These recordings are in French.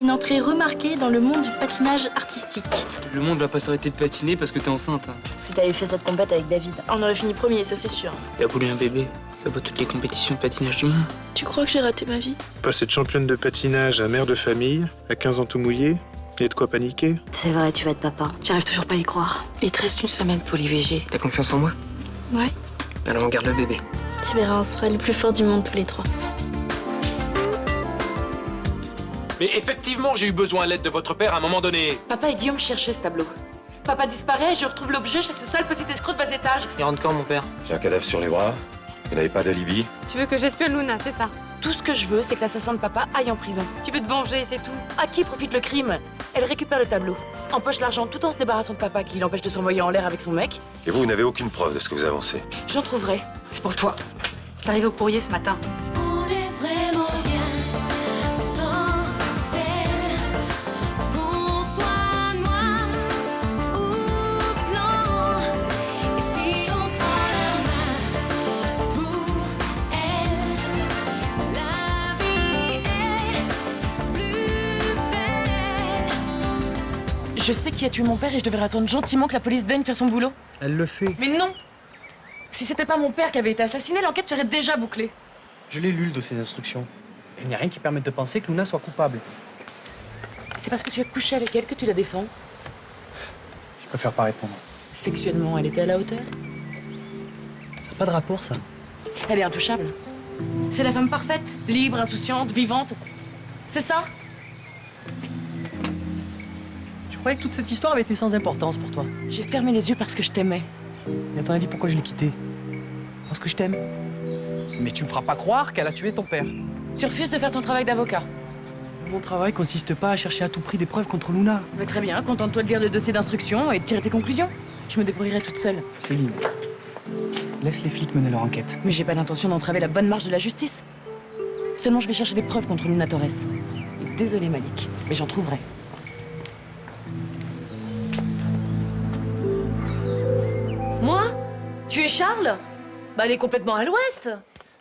Une entrée remarquée dans le monde du patinage artistique. Le monde va pas s'arrêter de patiner parce que t'es enceinte. Si t'avais fait cette compète avec David. On aurait fini premier, ça c'est sûr. T'as voulu un bébé, ça vaut toutes les compétitions de patinage du monde. Tu crois que j'ai raté ma vie? Passer de championne de patinage à mère de famille, à 15 ans tout mouillé, et de quoi paniquer. C'est vrai, tu vas être papa. J'arrive toujours pas à y croire. Il te reste une semaine pour l'IVG. T'as confiance en moi? Ouais. Alors on garde le bébé. Tu verras, on sera les plus forts du monde tous les trois. Mais effectivement, j'ai eu besoin de l'aide de votre père à un moment donné. Papa et Guillaume cherchaient ce tableau. Papa disparaît, je retrouve l'objet chez ce sale petit escroc de bas étage. Il rentre quand mon père? J'ai un cadavre sur les bras. Vous n'avez pas d'alibi. Tu veux que j'espionne Luna, c'est ça? Tout ce que je veux, c'est que l'assassin de papa aille en prison. Tu veux te venger, c'est tout? À qui profite le crime? Elle récupère le tableau, empoche l'argent tout en se débarrassant de papa qui l'empêche de s'envoyer en l'air avec son mec. Et vous n'avez aucune preuve de ce que vous avancez. J'en trouverai. C'est pour toi. C'est arrivé au courrier ce matin. On est vraiment bien sans elle. Qu'on soit noir ou blanc. Et si on tend la main pour elle, la vie est plus belle. Je sais qui a tué mon père et je devrais attendre gentiment que la police daigne faire son boulot. Elle le fait. Mais non! Si c'était pas mon père qui avait été assassiné, l'enquête serait déjà bouclée. Je l'ai lu le dossier d'instruction. Il n'y a rien qui permette de penser que Luna soit coupable. C'est parce que tu as couché avec elle que tu la défends. Je préfère pas répondre. Sexuellement, elle était à la hauteur. Ça n'a pas de rapport, ça. Elle est intouchable. C'est la femme parfaite, libre, insouciante, vivante. C'est ça? Je croyais que toute cette histoire avait été sans importance pour toi. J'ai fermé les yeux parce que je t'aimais. Et à ton avis, pourquoi je l'ai quittée? Parce que je t'aime. Mais tu me feras pas croire qu'elle a tué ton père. Tu refuses de faire ton travail d'avocat. Mon travail consiste pas à chercher à tout prix des preuves contre Luna. Mais très bien, contente-toi de lire le dossier d'instruction et de tirer tes conclusions. Je me débrouillerai toute seule. Céline, laisse les flics mener leur enquête. Mais j'ai pas l'intention d'entraver la bonne marche de la justice. Seulement, je vais chercher des preuves contre Luna Torres. Et désolé, Malik, mais j'en trouverai. Moi? Tu es Charles? Bah, elle est complètement à l'ouest.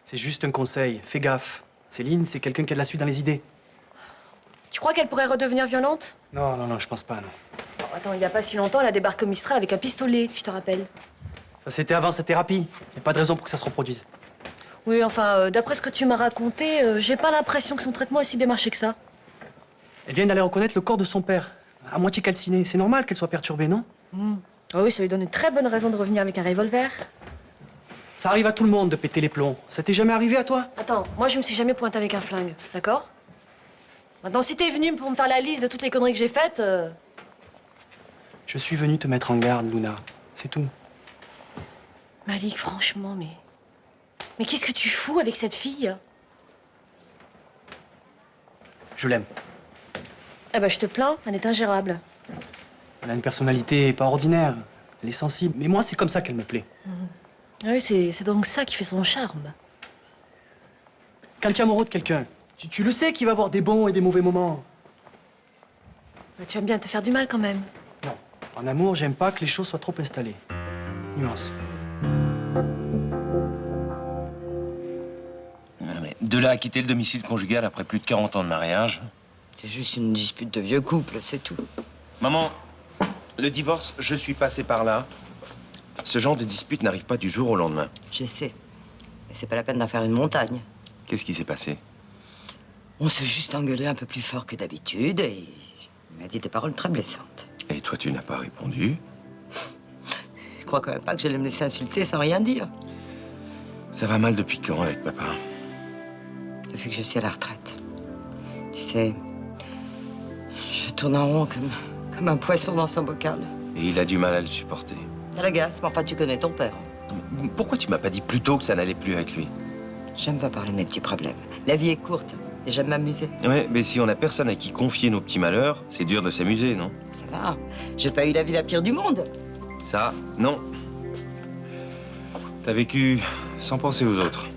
C'est juste un conseil, fais gaffe. Céline, c'est quelqu'un qui a de la suite dans les idées. Tu crois qu'elle pourrait redevenir violente? Non, je pense pas, non. Oh, attends, il y a pas si longtemps, elle a débarqué au Mistral avec un pistolet, je te rappelle. Ça, c'était avant sa thérapie. Y a pas de raison pour que ça se reproduise. Oui, enfin, d'après ce que tu m'as raconté, j'ai pas l'impression que son traitement ait si bien marché que ça. Elle vient d'aller reconnaître le corps de son père, à moitié calciné. C'est normal qu'elle soit perturbée, non? Ah oui, ça lui donne une très bonne raison de revenir avec un revolver. Ça arrive à tout le monde de péter les plombs. Ça t'est jamais arrivé à toi? Attends, moi je me suis jamais pointée avec un flingue, d'accord? Maintenant, si t'es venu pour me faire la liste de toutes les conneries que j'ai faites, Je suis venu te mettre en garde, Luna. C'est tout. Malik, franchement, mais... Mais qu'est-ce que tu fous avec cette fille? Je l'aime. Eh ben, je te plains, elle est ingérable. Elle a une personnalité pas ordinaire. Elle est sensible. Mais moi, c'est comme ça qu'elle me plaît. Ah oui, c'est donc ça qui fait son charme. Quand tu es amoureux de quelqu'un, tu le sais qu'il va avoir des bons et des mauvais moments. Bah, tu aimes bien te faire du mal quand même. Non. En amour, j'aime pas que les choses soient trop installées. Nuance. De là à quitter le domicile conjugal après plus de 40 ans de mariage. C'est juste une dispute de vieux couple, c'est tout. Maman, le divorce, je suis passé par là. Ce genre de dispute n'arrive pas du jour au lendemain. Je sais. Mais c'est pas la peine d'en faire une montagne. Qu'est-ce qui s'est passé? On s'est juste engueulé un peu plus fort que d'habitude et il m'a dit des paroles très blessantes. Et toi, tu n'as pas répondu? Je crois quand même pas que j'allais me laisser insulter sans rien dire. Ça va mal depuis quand avec papa? Depuis que je suis à la retraite. Tu sais, je tourne en rond comme un poisson dans son bocal. Et il a du mal à le supporter. Ça l'agace, mais enfin, tu connais ton père. Pourquoi tu m'as pas dit plus tôt que ça n'allait plus avec lui? J'aime pas parler de mes petits problèmes. La vie est courte et j'aime m'amuser. Ouais, mais si on a personne à qui confier nos petits malheurs, c'est dur de s'amuser, non? Ça va. J'ai pas eu la vie la pire du monde. Ça, non. T'as vécu sans penser aux autres.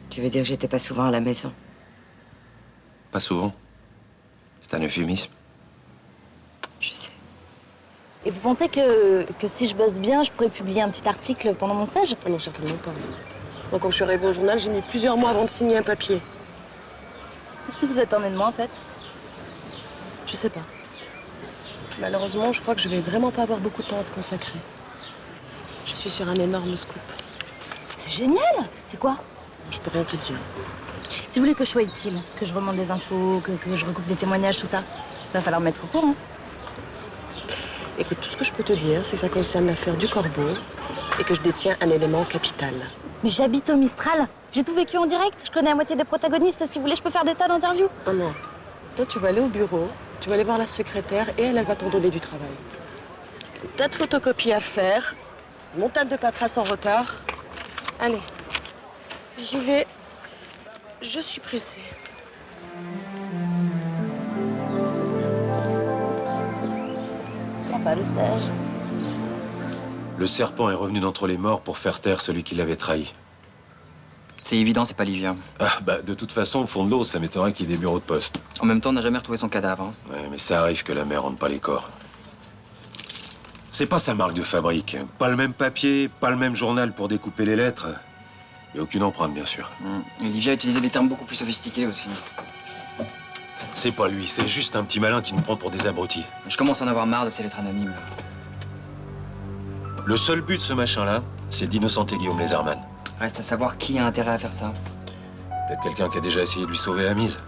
Tu veux dire que j'étais pas souvent à la maison? Pas souvent. C'est un euphémisme. Je sais. Et vous pensez que si je bosse bien, je pourrais publier un petit article pendant mon stage? Ah non, certainement pas. Moi, quand je suis arrivée au journal, j'ai mis plusieurs mois avant de signer un papier. Qu'est-ce que vous attendez de moi, en fait? Je sais pas. Malheureusement, je crois que je vais vraiment pas avoir beaucoup de temps à te consacrer. Je suis sur un énorme scoop. C'est génial! C'est quoi? Je peux rien te dire. Si vous voulez que je sois utile, que je remonte des infos, que je recoupe des témoignages, tout ça, va falloir me mettre au courant. Écoute, tout ce que je peux te dire, c'est que ça concerne l'affaire du Corbeau et que je détiens un élément capital. Mais j'habite au Mistral. J'ai tout vécu en direct. Je connais la moitié des protagonistes. Si vous voulez, je peux faire des tas d'interviews. Non, non. Toi, tu vas aller au bureau, tu vas aller voir la secrétaire et elle va t'en donner du travail. Des tas de photocopies à faire, montagne de paperasse en retard. Allez, j'y vais. Je suis pressée. Sympa le stage. Le serpent est revenu d'entre les morts pour faire taire celui qui l'avait trahi. C'est évident, c'est pas Livia. Ah, bah, de toute façon, au fond de l'eau, ça m'étonnerait qu'il y ait des bureaux de poste. En même temps, on n'a jamais retrouvé son cadavre. Hein. Ouais, mais ça arrive que la mer rende pas les corps. C'est pas sa marque de fabrique. Pas le même papier, pas le même journal pour découper les lettres. Et aucune empreinte, bien sûr. Et Livia utilisait des termes beaucoup plus sophistiqués aussi. C'est pas lui, c'est juste un petit malin qui nous prend pour des abrutis. Je commence à en avoir marre de ces lettres anonymes. Là. Le seul but de ce machin-là, c'est d'innocenter Guillaume Lézerman. Reste à savoir qui a intérêt à faire ça. Peut-être quelqu'un qui a déjà essayé de lui sauver la mise.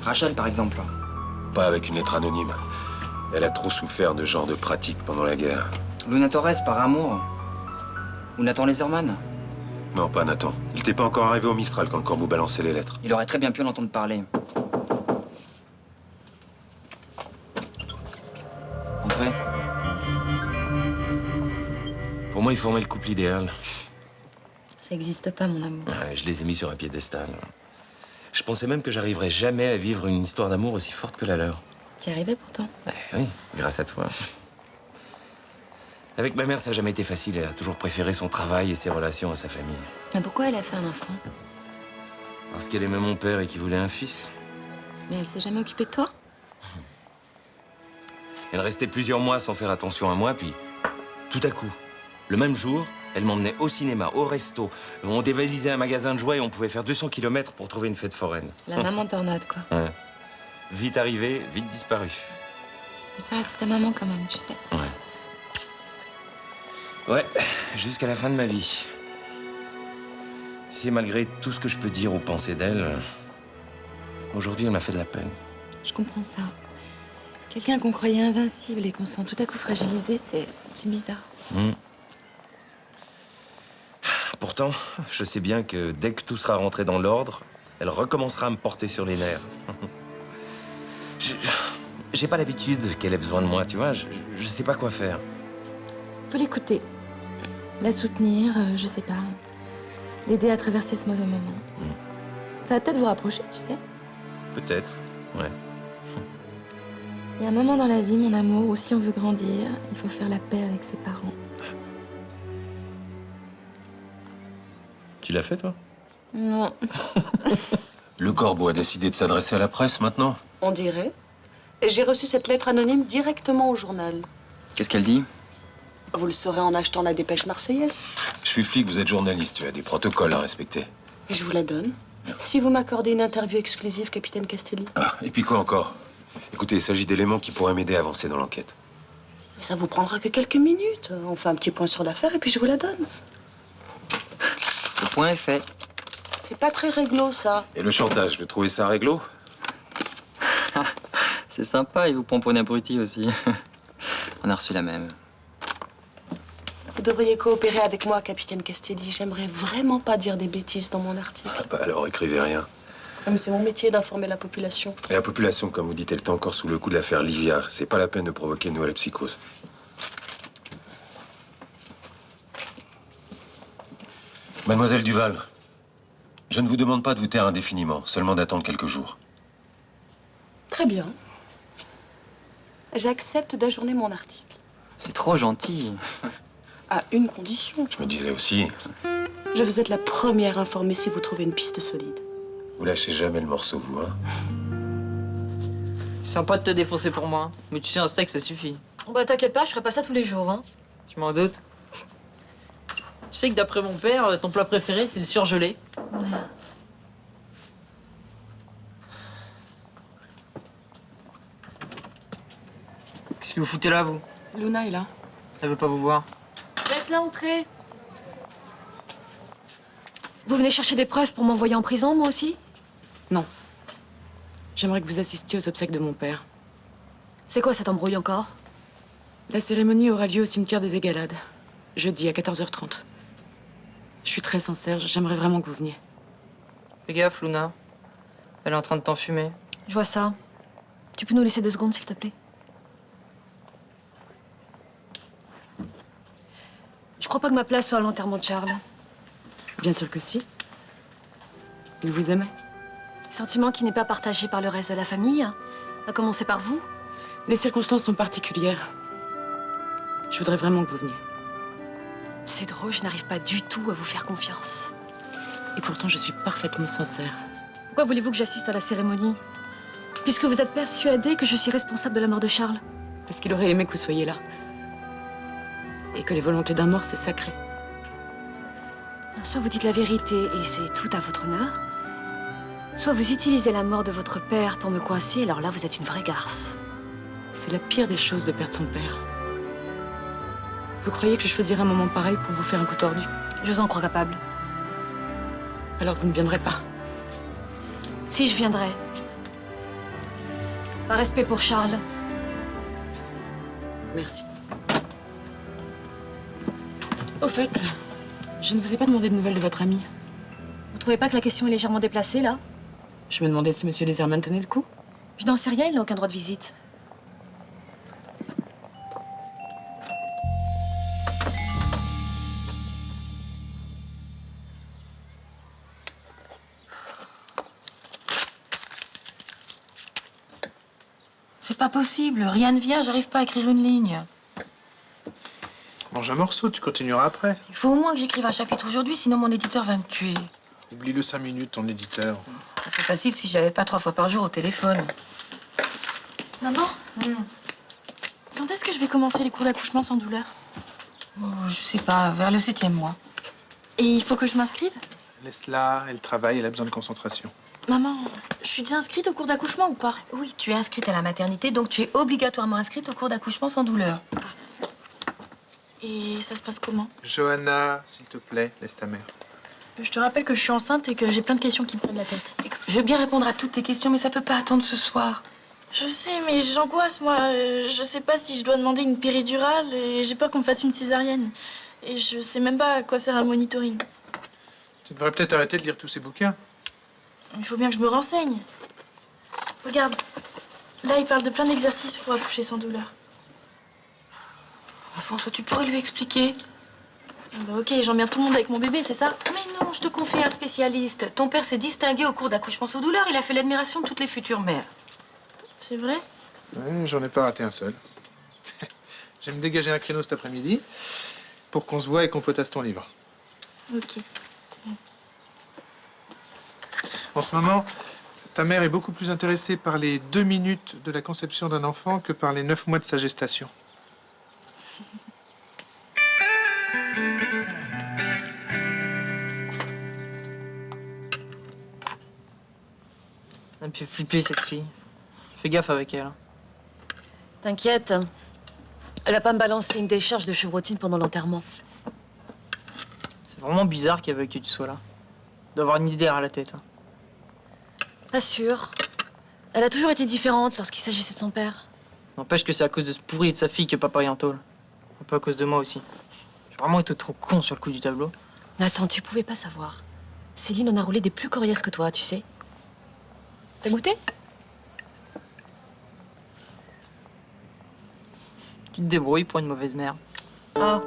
Rachel, par exemple. Pas avec une lettre anonyme. Elle a trop souffert de ce genre de pratique pendant la guerre. Luna Torres, par amour. Ou Nathan Lézerman. Non, pas Nathan. Il n'était pas encore arrivé au Mistral quand le Corbeau balançait les lettres. Il aurait très bien pu en entendre parler. Entrez. Pour moi, il formait le couple idéal. Ça n'existe pas, mon amour. Ouais, je les ai mis sur un piédestal. Je pensais même que j'arriverais jamais à vivre une histoire d'amour aussi forte que la leur. Tu y arrivais pourtant. Oui, grâce à toi. Avec ma mère, ça n'a jamais été facile. Elle a toujours préféré son travail et ses relations à sa famille. Mais pourquoi elle a fait un enfant? Parce qu'elle aimait mon père et qu'il voulait un fils. Mais elle s'est jamais occupée de toi? Elle restait plusieurs mois sans faire attention à moi, puis tout à coup, le même jour, elle m'emmenait au cinéma, au resto. On dévalisait un magasin de jouets et on pouvait faire 200 km pour trouver une fête foraine. La maman tornade, quoi. Ouais. Vite arrivée, vite disparue. Ça reste ta maman quand même, tu sais. Ouais, jusqu'à la fin de ma vie. Tu sais, malgré tout ce que je peux dire ou penser d'elle, aujourd'hui, elle m'a fait de la peine. Je comprends ça. Quelqu'un qu'on croyait invincible et qu'on sent tout à coup fragilisé, c'est bizarre. Pourtant, je sais bien que dès que tout sera rentré dans l'ordre, elle recommencera à me porter sur les nerfs. J'ai pas l'habitude qu'elle ait besoin de moi, tu vois. Je sais pas quoi faire. Faut l'écouter. La soutenir, je sais pas. L'aider à traverser ce mauvais moment. Ça va peut-être vous rapprocher, tu sais. Peut-être, ouais. Il y a un moment dans la vie, mon amour, où si on veut grandir, il faut faire la paix avec ses parents. Tu l'as fait, toi? Non. Le Corbeau a décidé de s'adresser à la presse, maintenant? On dirait. Et j'ai reçu cette lettre anonyme directement au journal. Qu'est-ce qu'elle dit? Vous le saurez en achetant la dépêche marseillaise. Je suis flic, vous êtes journaliste, tu as des protocoles à respecter. Et je vous la donne. Si vous m'accordez une interview exclusive, capitaine Castelli. Ah, et puis quoi encore? Écoutez, il s'agit d'éléments qui pourraient m'aider à avancer dans l'enquête. Ça vous prendra que quelques minutes. On fait un petit point sur l'affaire et puis je vous la donne. Le point est fait. C'est pas très réglo, ça. Et le chantage, vous trouvez ça réglo? C'est sympa, il vous prend pour une abruti aussi. On a reçu la même. Vous devriez coopérer avec moi, capitaine Castelli. J'aimerais vraiment pas dire des bêtises dans mon article. Ah bah alors, écrivez rien. Mais c'est mon métier d'informer la population. Et la population, comme vous dites, elle est encore sous le coup de l'affaire Livia. C'est pas la peine de provoquer une nouvelle psychose. Mademoiselle Duval, je ne vous demande pas de vous taire indéfiniment, seulement d'attendre quelques jours. Très bien. J'accepte d'ajourner mon article. C'est trop gentil. À une condition. Je me disais aussi, Je veux être la première informée si vous trouvez une piste solide. vous lâchez jamais le morceau, vous, hein? Sympa de te défoncer pour moi, hein. Mais tu sais, un steak, ça suffit. Bah t'inquiète pas, je ferai pas ça tous les jours, hein. Je m'en doute. Tu sais que d'après mon père, ton plat préféré, c'est le surgelé. Qu'est-ce que vous foutez là, vous? Luna est là. Elle veut pas vous voir. Laisse-la entrer. Vous venez chercher des preuves pour m'envoyer en prison, moi aussi? Non. J'aimerais que vous assistiez aux obsèques de mon père. C'est quoi cette embrouille encore? La cérémonie aura lieu au cimetière des Égalades, jeudi à 14h30. Je suis très sincère, j'aimerais vraiment que vous veniez. Fais gaffe, Luna. Elle est en train de t'enfumer. Je vois ça. Tu peux nous laisser 2 secondes, s'il te plaît? Je crois pas que ma place soit à l'enterrement de Charles. Bien sûr que si. Il vous aimait. Sentiment qui n'est pas partagé par le reste de la famille, à commencer par vous. Les circonstances sont particulières. Je voudrais vraiment que vous veniez. C'est drôle, je n'arrive pas du tout à vous faire confiance. Et pourtant, je suis parfaitement sincère. Pourquoi voulez-vous que j'assiste à la cérémonie? Puisque vous êtes persuadé que je suis responsable de la mort de Charles. Parce qu'il aurait aimé que vous soyez là. Et que les volontés d'un mort, c'est sacré. Soit vous dites la vérité et c'est tout à votre honneur, soit vous utilisez la mort de votre père pour me coincer, alors là vous êtes une vraie garce. C'est la pire des choses de perdre son père. Vous croyez que je choisirais un moment pareil pour vous faire un coup tordu? Je vous en crois capable. Alors vous ne viendrez pas? Si, je viendrai. Par respect pour Charles. Merci. Au fait, je ne vous ai pas demandé de nouvelles de votre ami. Vous trouvez pas que la question est légèrement déplacée, là? Je me demandais si Monsieur Leserman tenait le coup. Je n'en sais rien, il n'a aucun droit de visite. C'est pas possible, rien ne vient, j'arrive pas à écrire une ligne. Mange un morceau, tu continueras après. Il faut au moins que j'écrive un chapitre aujourd'hui, sinon mon éditeur va me tuer. Oublie-le 5 minutes, ton éditeur. Ça serait facile si j'avais pas 3 fois par jour au téléphone. Maman, quand est-ce que je vais commencer les cours d'accouchement sans douleur? Oh, je sais pas, vers le 7e mois. Et il faut que je m'inscrive? Laisse-la, elle travaille, elle a besoin de concentration. Maman, je suis déjà inscrite au cours d'accouchement ou pas? Oui, tu es inscrite à la maternité, donc tu es obligatoirement inscrite au cours d'accouchement sans douleur. Et ça se passe comment? Johanna, s'il te plaît, laisse ta mère. Je te rappelle que je suis enceinte et que j'ai plein de questions qui me prennent la tête. Je veux bien répondre à toutes tes questions, mais ça peut pas attendre ce soir. Je sais, mais j'angoisse, moi. Je sais pas si je dois demander une péridurale et j'ai peur qu'on me fasse une césarienne. Et je sais même pas à quoi sert un monitoring. Tu devrais peut-être arrêter de lire tous ces bouquins. Il faut bien que je me renseigne. Regarde, là, il parle de plein d'exercices pour accoucher sans douleur. François, tu pourrais lui expliquer? Bah ok, j'emmerde tout le monde avec mon bébé, c'est ça? Mais non, je te confie un spécialiste. Ton père s'est distingué au cours d'accouchement sans douleur. Il a fait l'admiration de toutes les futures mères. C'est vrai? Ouais, j'en ai pas raté un seul. Je vais me dégager un créneau cet après-midi pour qu'on se voit et qu'on potasse ton livre. Ok. En ce moment, ta mère est beaucoup plus intéressée par les 2 minutes de la conception d'un enfant que par les 9 mois de sa gestation. Elle me fait flipper, cette fille. Fais gaffe avec elle. T'inquiète, elle va pas me balancer une décharge de chevrotine pendant l'enterrement. C'est vraiment bizarre qu'elle veuille que tu sois là. D'avoir une idée derrière la tête. Hein. Pas sûr. Elle a toujours été différente lorsqu'il s'agissait de son père. N'empêche que c'est à cause de ce pourri de sa fille que papa est en tôle. Un peu à cause de moi aussi. J'ai vraiment été trop con sur le coup du tableau. Nathan, tu pouvais pas savoir. Céline en a roulé des plus coriaces que toi, tu sais. T'as goûté? Tu te débrouilles pour une mauvaise mère. Ah.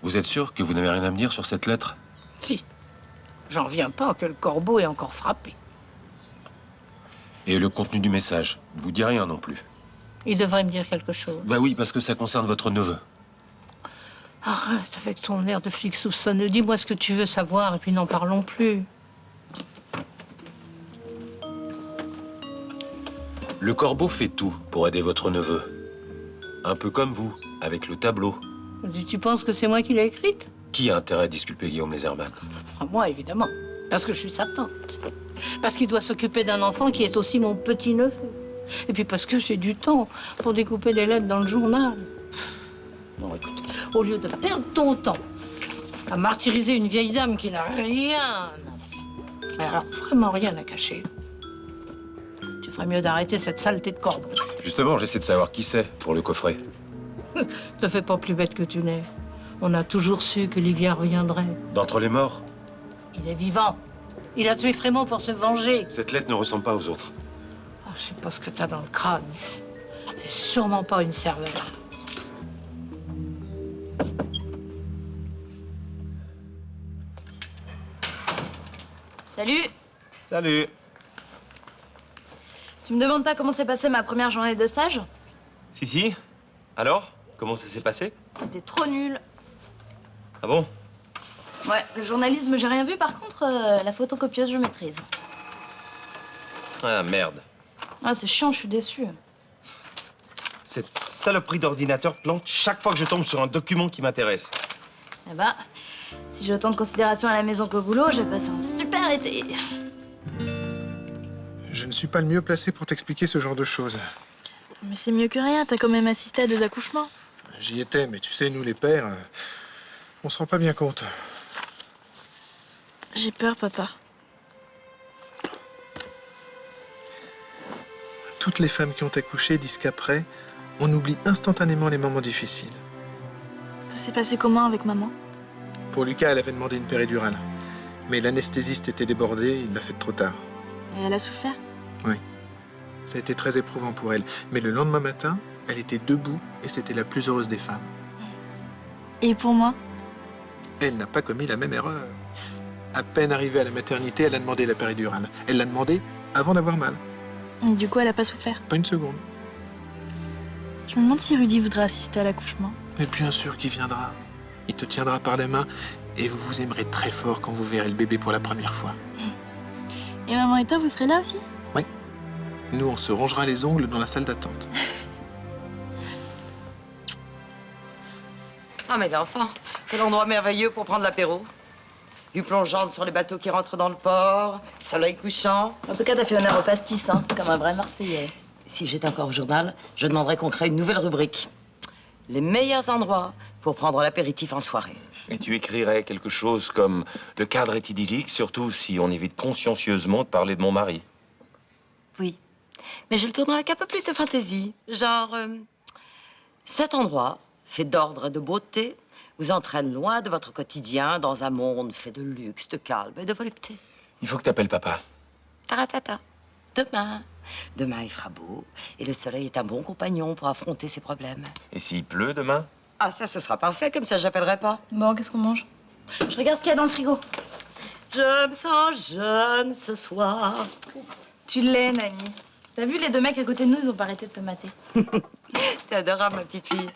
Vous êtes sûr que vous n'avez rien à me dire sur cette lettre? Si. J'en reviens pas que le corbeau est encore frappé. Et le contenu du message? Ne vous dit rien non plus? Il devrait me dire quelque chose. Bah oui, parce que ça concerne votre neveu. Arrête avec ton air de flic soupçonneux. Dis-moi ce que tu veux savoir et puis n'en parlons plus. Le corbeau fait tout pour aider votre neveu. Un peu comme vous, avec le tableau. Tu penses que c'est moi qui l'ai écrite? Qui a intérêt à disculper Guillaume Lézerman? Moi, évidemment. Parce que je suis sa tante. Parce qu'il doit s'occuper d'un enfant qui est aussi mon petit-neveu. Et puis parce que j'ai du temps pour découper des lettres dans le journal. Bon, écoute, au lieu de perdre ton temps à martyriser une vieille dame qui n'a rien, mais alors vraiment rien à cacher, tu ferais mieux d'arrêter cette saleté de corbeau. Justement, j'essaie de savoir qui c'est pour le coffret. Te fais pas plus bête que tu n'es. On a toujours su que Livia reviendrait. D'entre les morts, Il est vivant. Il a tué Frémont pour se venger. cette lettre ne ressemble pas aux autres. Oh, je sais pas ce que t'as dans le crâne. C'est sûrement pas une cervelle. Salut. Salut. Tu me demandes pas comment s'est passée ma première journée de stage? Si. Alors, comment ça s'est passé? C'était trop nul. Ah bon? Ouais, le journalisme, j'ai rien vu. Par contre, la photocopieuse, je maîtrise. Ah merde. Ah, c'est chiant, je suis déçue. Cette saloperie d'ordinateur plante chaque fois que je tombe sur un document qui m'intéresse. Eh ben, si j'ai autant de considération à la maison qu'au boulot, je vais passer un super été. Je ne suis pas le mieux placé pour t'expliquer ce genre de choses. Mais c'est mieux que rien, t'as quand même assisté à 2 accouchements. J'y étais, mais tu sais, nous les pères, on se rend pas bien compte. J'ai peur, papa. Toutes les femmes qui ont accouché disent qu'après, on oublie instantanément les moments difficiles. Ça s'est passé comment avec maman? Pour Lucas, elle avait demandé une péridurale. Mais l'anesthésiste était débordé, il l'a fait trop tard. Et elle a souffert? Oui. Ça a été très éprouvant pour elle. Mais le lendemain matin, elle était debout et c'était la plus heureuse des femmes. Et pour moi? Elle n'a pas commis la même erreur. À peine arrivée à la maternité, elle a demandé la péridurale. Elle l'a demandé avant d'avoir mal. Et du coup, elle a pas souffert? Pas une seconde. Je me demande si Rudy voudra assister à l'accouchement. Mais bien sûr qu'il viendra. Il te tiendra par la main et vous vous aimerez très fort quand vous verrez le bébé pour la première fois. Et maman et toi, vous serez là aussi? Oui. Nous, on se rongera les ongles dans la salle d'attente. Ah, mes enfants, quel endroit merveilleux pour prendre l'apéro. Vue plongeante sur les bateaux qui rentrent dans le port, soleil couchant. En tout cas, t'as fait honneur au pastis, hein, comme un vrai Marseillais. Si j'étais encore au journal, je demanderais qu'on crée une nouvelle rubrique. Les meilleurs endroits pour prendre l'apéritif en soirée. Et tu écrirais quelque chose comme « Le cadre est idyllique, surtout si on évite consciencieusement de parler de mon mari ». Oui, mais je le tournerais avec un peu plus de fantaisie. Genre, cet endroit, fait d'ordre et de beauté, vous entraîne loin de votre quotidien dans un monde fait de luxe, de calme et de volupté. Il faut que t'appelles papa. Taratata. Demain, il fera beau et le soleil est un bon compagnon pour affronter ses problèmes. Et s'il pleut demain? Ah, ça, ce sera parfait, comme ça, j'appellerai pas. Bon, qu'est-ce qu'on mange? Je regarde ce qu'il y a dans le frigo. Je me sens jeune ce soir. Tu l'es, Nani. T'as vu, les 2 mecs à côté de nous, ils ont pas arrêté de te mater. T'es adorable, ma petite fille.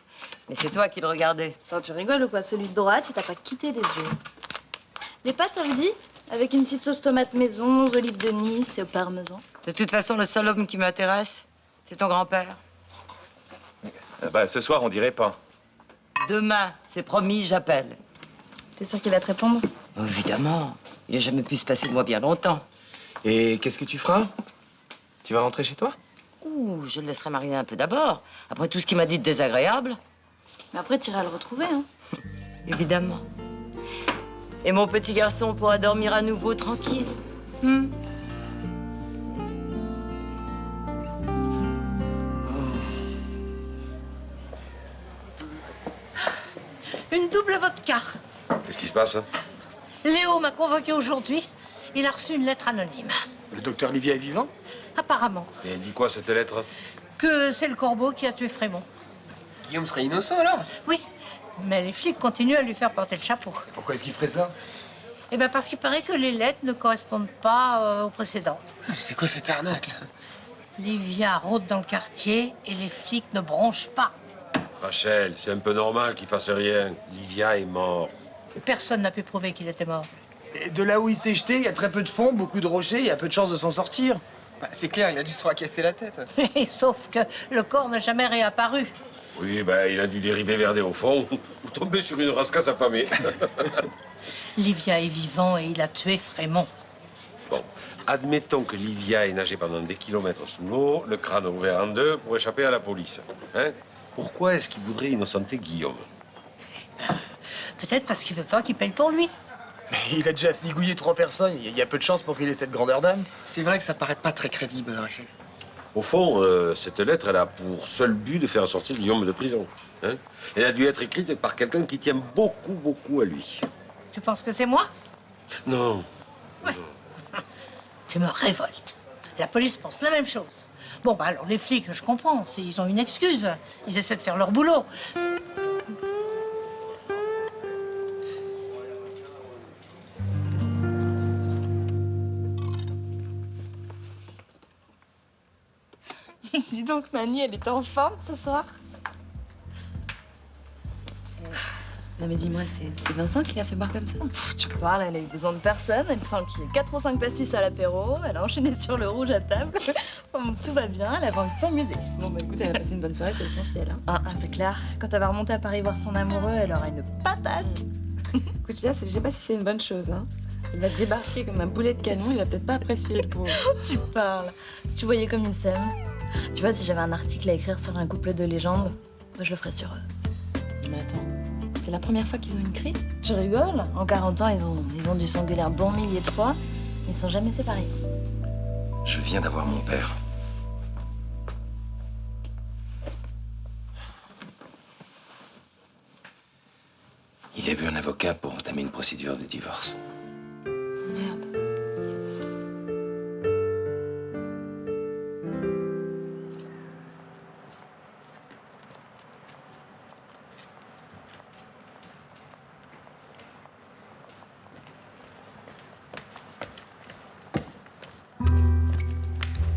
Mais c'est toi qui le regardais. Attends, tu rigoles ou quoi? Celui de droite, il t'a pas quitté des yeux. Les pâtes, ça vous dit? Avec une petite sauce tomate maison, aux olives de Nice et au parmesan. De toute façon, le seul homme qui m'intéresse, c'est ton grand-père. Bah, ce soir, on dirait pas. Demain, c'est promis, j'appelle. T'es sûr qu'il va te répondre? Évidemment. Il n'a jamais pu se passer de moi bien longtemps. Et qu'est-ce que tu feras? Tu vas rentrer chez toi? Ouh, je le laisserai mariner un peu d'abord. Après tout ce qu'il m'a dit de désagréable. Mais après, t'iras le retrouver, hein. Évidemment. Et mon petit garçon pourra dormir à nouveau tranquille. Une double vodka. Qu'est-ce qui se passe? Léo m'a convoqué aujourd'hui. Il a reçu une lettre anonyme. Le docteur Livia est vivant? Apparemment. Et elle dit quoi, cette lettre? Que c'est le corbeau qui a tué Frémont. Guillaume serait innocent, alors? Oui. Mais les flics continuent à lui faire porter le chapeau. Pourquoi est-ce qu'il ferait ça? Eh bien, parce qu'il paraît que les lettres ne correspondent pas aux précédentes. C'est quoi cette arnaque, là? Livia rôde dans le quartier et les flics ne bronchent pas. Rachel, c'est un peu normal qu'il fasse rien. Livia est mort. Et personne n'a pu prouver qu'il était mort. Et de là où il s'est jeté, il y a très peu de fond, beaucoup de rochers, il y a peu de chances de s'en sortir. Bah, c'est clair, il a dû se fracasser la tête. Sauf que le corps n'a jamais réapparu. Oui, ben, il a dû dériver vers des hauts fonds ou tomber sur une rascasse affamée. Livia est vivant et il a tué Frémont. Bon, admettons que Livia ait nagé pendant des kilomètres sous l'eau, le crâne ouvert en deux pour échapper à la police. Hein? Pourquoi est-ce qu'il voudrait innocenter Guillaume? Peut-être parce qu'il veut pas qu'il paye pour lui. Mais il a déjà zigouillé 3 personnes, il y a peu de chance pour qu'il ait cette grandeur d'âme. C'est vrai que ça paraît pas très crédible, Rachel. Au fond, cette lettre, elle a pour seul but de faire sortir Guillaume de prison. Hein? Elle a dû être écrite par quelqu'un qui tient beaucoup, beaucoup à lui. Tu penses que c'est moi? Non. Ouais. Tu me révoltes. La police pense la même chose. Bon, bah alors les flics, je comprends, ils ont une excuse. Ils essaient de faire leur boulot. Dis donc, Mani, elle était en forme ce soir? Non mais dis-moi, c'est Vincent qui l'a fait boire comme ça? Tu parles, elle a eu besoin de personne, elle sent qu'il y a 4 ou 5 pastis à l'apéro, elle a enchaîné sur le rouge à table. Bon, tout va bien, elle avait envie de s'amuser. Bon bah écoute, elle a passé une bonne soirée, c'est l'essentiel. Hein. Ah, c'est clair, quand elle va remonter à Paris voir son amoureux, elle aura une patate. Écoute, je sais pas si c'est une bonne chose, hein. Il va débarquer comme un boulet de canon, il va peut-être pas apprécier le pauvre. Tu parles. Si tu voyais comme ils s'aiment. Tu vois, si j'avais un article à écrire sur un couple de légendes, je le ferais sur eux. Mais attends, c'est la première fois qu'ils ont une crise? Tu rigoles? En 40 ans, ils ont dû s'engueuler un bon millier de fois, mais ils sont jamais séparés. Je viens d'avoir mon père. Il a vu un avocat pour entamer une procédure de divorce. Merde.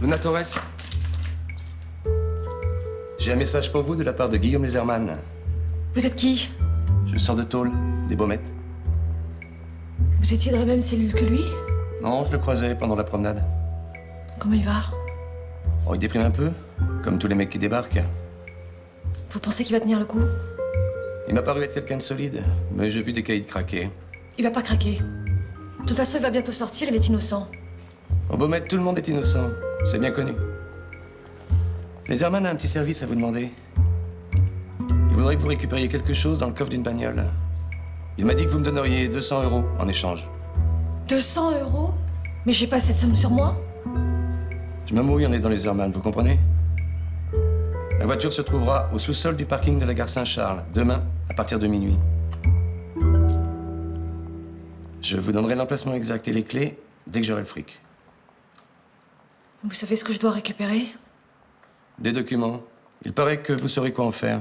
Luna Torres, j'ai un message pour vous de la part de Guillaume Leserman. Vous êtes qui? Je sors de tôle, des Baumettes. Vous étiez dans la même cellule que lui? Non, je le croisais pendant la promenade. Comment il va? Oh, il déprime un peu, comme tous les mecs qui débarquent. Vous pensez qu'il va tenir le coup? Il m'a paru être quelqu'un de solide, mais j'ai vu des caïds craquer. Il va pas craquer. De toute façon, il va bientôt sortir, il est innocent. Au Baumettes, tout le monde est innocent. C'est bien connu. Leserman a un petit service à vous demander. Il voudrait que vous récupériez quelque chose dans le coffre d'une bagnole. Il m'a dit que vous me donneriez 200 € en échange. 200 €? Mais j'ai pas cette somme sur moi. Je me mouille, on est dans Leserman, vous comprenez? La voiture se trouvera au sous-sol du parking de la gare Saint-Charles, demain, à partir de minuit. Je vous donnerai l'emplacement exact et les clés dès que j'aurai le fric. Vous savez ce que je dois récupérer? Des documents. Il paraît que vous saurez quoi en faire.